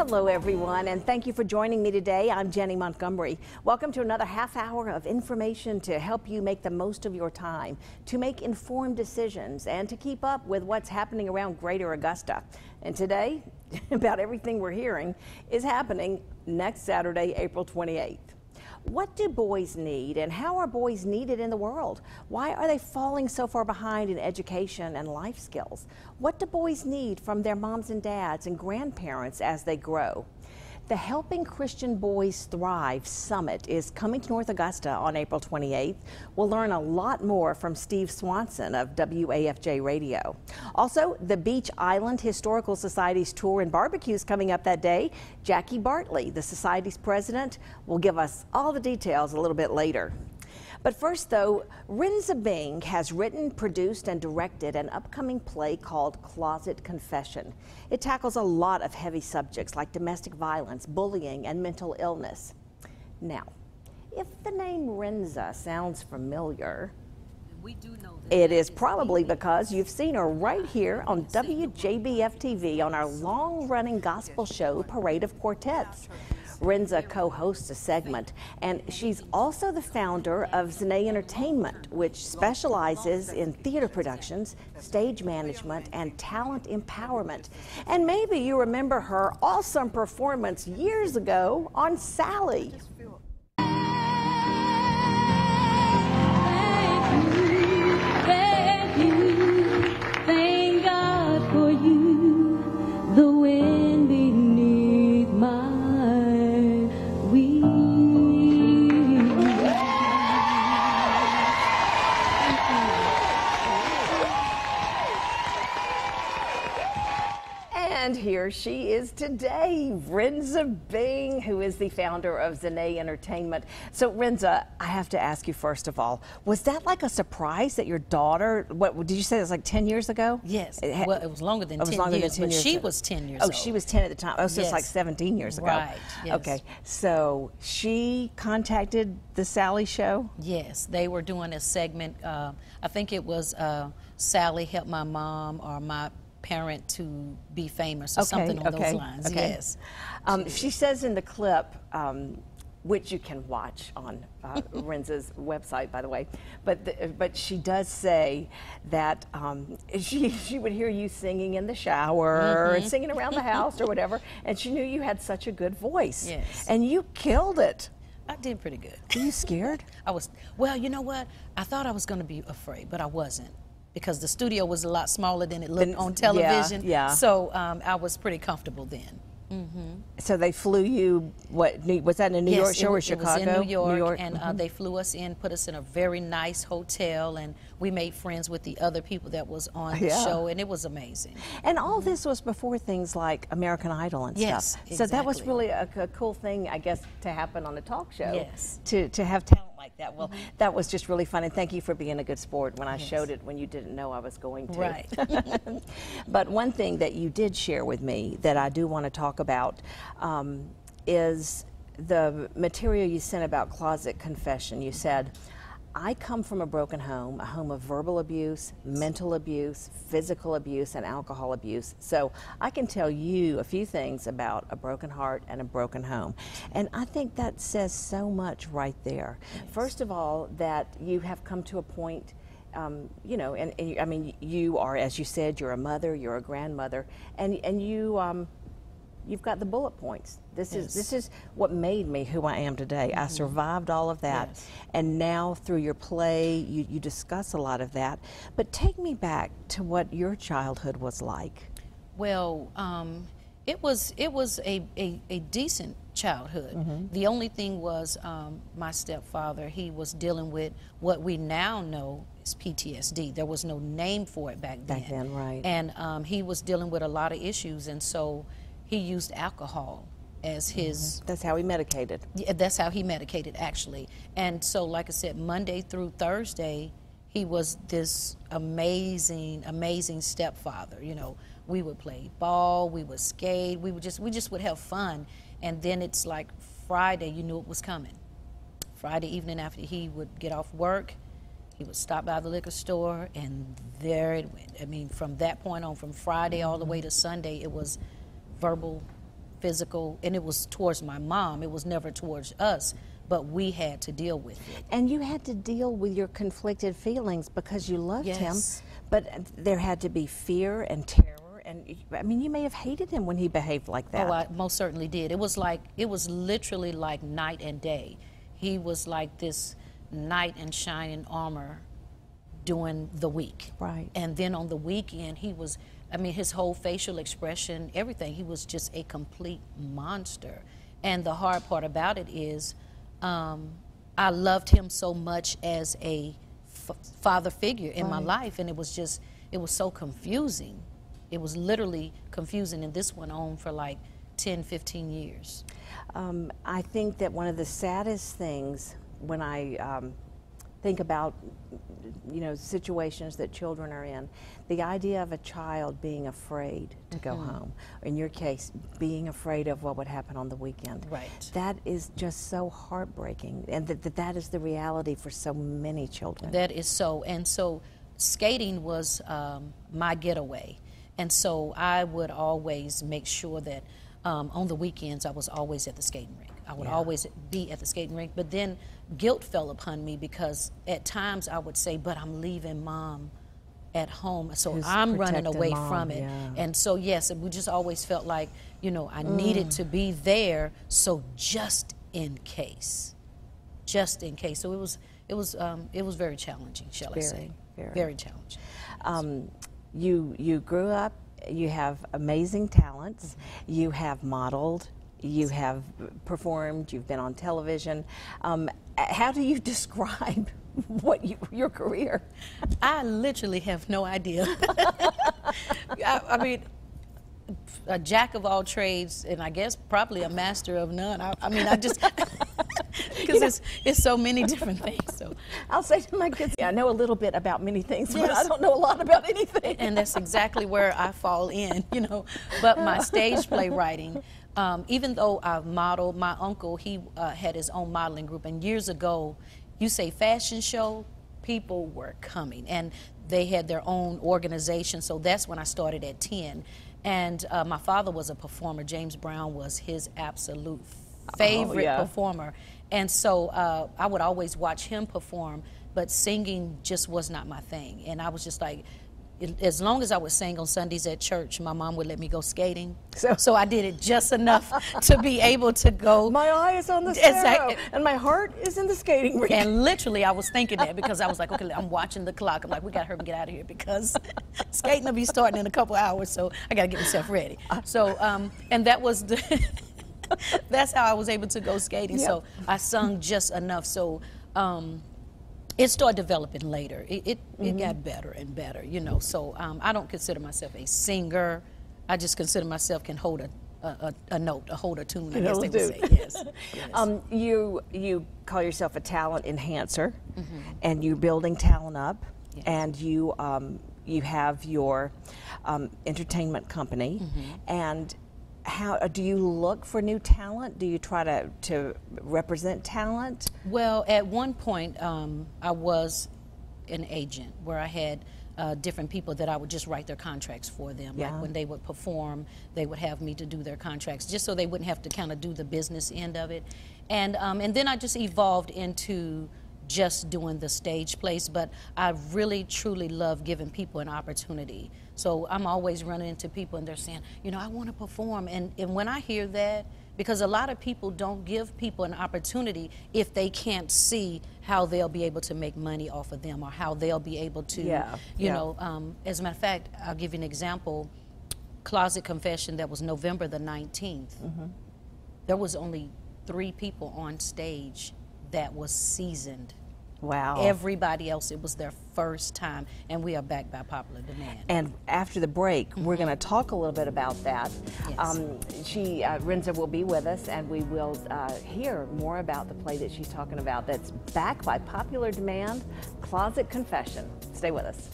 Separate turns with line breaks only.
Hello, everyone, and thank you for joining me today. I'm Jenny Montgomery. Welcome to another half hour of information to help you make the most of your time, to make informed decisions, and to keep up with what's happening around Greater Augusta. And today, about everything we're hearing is happening next Saturday, April 28th. What do boys need, and how are boys needed in the world? Why are they falling so far behind in education and life skills? What do boys need from their moms and dads and grandparents as they grow? The Helping Christian Boys Thrive Summit is coming to North Augusta on April 28th. We'll learn a lot more from Steve Swanson of WAFJ Radio. Also, the Beach Island Historical Society's tour and barbecue is coming up that day. Jackie Bartley, the Society's president, will give us all the details a little bit later. But first, though, Renza Bing has written, produced, and directed an upcoming play called Closet Confession. It tackles a lot of heavy subjects like domestic violence, bullying, and mental illness. Now, if the name Renza sounds familiar,
we do know that
it is probably because you've seen her right here on WJBF TV on our long-running gospel show, Parade of Quartets. Renza co-hosts a segment, and she's also the founder of Za'nee Entertainment, which specializes in theater productions, stage management, and talent empowerment. And maybe you remember her awesome performance years ago on Sally.
Thank God for you, the wind beneath my
And here she is today, Renza Bing, who is the founder of Za'nee Entertainment. So, Renza, I have to ask you first of all, was that like a surprise that your daughter, what did you say it was like 10 years ago?
Yes. Well, it was longer than 10 years, but she was 10 years old.
Oh, she was 10 at the time. Oh, so
yes.
It's like 17 years ago.
Right. Yes.
Okay. So she contacted the Sally show?
Yes. They were doing a segment. I think it was Sally Help My Mom or My Parent to Be Famous or something on those lines.
Okay.
Yes.
She says in the clip, which you can watch on Renza's website, by the way, but she does say that she would hear you singing in the shower, and singing around the house or whatever, and she knew you had such a good voice.
Yes.
And you killed it.
I did pretty good.
Were you scared?
I was. Well, you know what? I thought I was going to be afraid, but I wasn't, because the studio was a lot smaller than it looked on television.
Yeah.
So I was pretty comfortable then.
So they flew you, what, was that in a New York show or Chicago?
It was in New York, and they flew us in, put us in a very nice hotel, and we made friends with the other people that was on the show, and it was amazing.
And all this was before things like American Idol and stuff. So that was really a cool thing, I guess, to happen on a talk show.
Yes.
To have talent like that. Well, that was just really fun, and thank you for being a good sport when I showed it when you didn't know I was going to.
Right.
But one thing that you did share with me that I do want to talk about is the material you sent about Closet Confession. You said, I come from a broken home, a home of verbal abuse, mental abuse, physical abuse, and alcohol abuse. So I can tell you a few things about a broken heart and a broken home. And I think that says so much right there. Yes. First of all, that you have come to a point, you know, and I mean, you are, as you said, you're a mother, you're a grandmother, and you, you've got the bullet points. This is what made me who I am today. I survived all of that, and now through your play, you discuss a lot of that. But take me back to what your childhood was like.
Well, it was a decent childhood. The only thing was my stepfather. He was dealing with what we now know is PTSD. There was no name for it back then.
Back then, right?
And he was dealing with a lot of issues, and so he used alcohol as his...
That's how he medicated.
Yeah, that's how he medicated, actually. And so, like I said, Monday through Thursday, he was this amazing, amazing stepfather. You know, we would play ball, we would skate, we just would have fun. And then it's like Friday, you knew it was coming. Friday evening after he would get off work, he would stop by the liquor store, and there it went. I mean, from that point on, from Friday all the way to Sunday, it was verbal, physical, and it was towards my mom. It was never towards us, but we had to deal with it.
And you had to deal with your conflicted feelings because you loved him,
Yes.
but there had to be fear and terror. And I mean, you may have hated him when he behaved like that.
Oh, I most certainly did. It was literally like night and day. He was like this knight in shining armor during the week.
Right.
And then on the weekend, he was, I mean, his whole facial expression, everything, he was just a complete monster. And the hard part about it is, I loved him so much as a father figure in my life, and it was so confusing. It was literally confusing, and this went on for like 10, 15 years.
I think that one of the saddest things when I think about, you know, situations that children are in, the idea of a child being afraid to go home, or in your case, being afraid of what would happen on the weekend.
Right.
That is just so heartbreaking, and that is the reality for so many children.
That is so, and so skating was my getaway. And so I would always make sure that on the weekends I was always at the skating rink. I would always be at the skating rink, but then guilt fell upon me because at times I would say, but I'm leaving mom at home, so
Who's
I'm running
protecting
away
mom,
from it.
yeah.
And so yes, we just always felt like, you know, I needed to be there, so just in case. So it was very challenging, shall I say. Very challenging.
You grew up, you have amazing talents, you have modeled, you have performed, you've been on television. How do you describe your career?
I literally have no idea. I mean, a jack of all trades, and I guess probably a master of none. I mean, I just, because it's so many different things. So
I'll say to my kids, I know a little bit about many things, but I don't know a lot about anything.
And that's exactly where I fall in, you know. But my stage playwriting, even though I've modeled, my uncle, he had his own modeling group, and years ago, you say fashion show, people were coming, and they had their own organization, so that's when I started at 10. And my father was a performer. James Brown was his absolute favorite performer. And so I would always watch him perform, but singing just was not my thing. And I was just like, as long as I would sing on Sundays at church, my mom would let me go skating. So I did it just enough to be able to go.
My eye is on the sparrow, and my heart is in the skating rink.
And literally, I was thinking that because I was like, okay, I'm watching the clock. I'm like, we got to hurry and get out of here because skating will be starting in a couple hours, so I got to get myself ready. So, and that was that's how I was able to go skating. Yep. So I sung just enough. So it started developing later. It got better and better, you know. So I don't consider myself a singer. I just consider myself can hold a note, hold a tune, I guess they would say. Yes.
You call yourself a talent enhancer, and you're building talent up, and you have your entertainment company, and how do you look for new talent? Do you try to represent talent?
Well, at one point, I was an agent where I had different people that I would just write their contracts for them. Like when they would perform, they would have me to do their contracts, just so they wouldn't have to kind of do the business end of it. And then I just evolved into just doing the stage plays, but I really truly love giving people an opportunity. So I'm always running into people and they're saying, you know, I want to perform. And when I hear that, because a lot of people don't give people an opportunity if they can't see how they'll be able to make money off of them, or how they'll be able to, you know, as a matter of fact, I'll give you an example. Closet Confession, that was November the 19th. There was only 3 people on stage that was seasoned.
Wow.
Everybody else, it was their first time, and we are back by popular demand.
And after the break, we're going to talk a little bit about that.
Yes.
Renza will be with us, and we will hear more about the play that she's talking about that's back by popular demand, Closet Confession. Stay with us.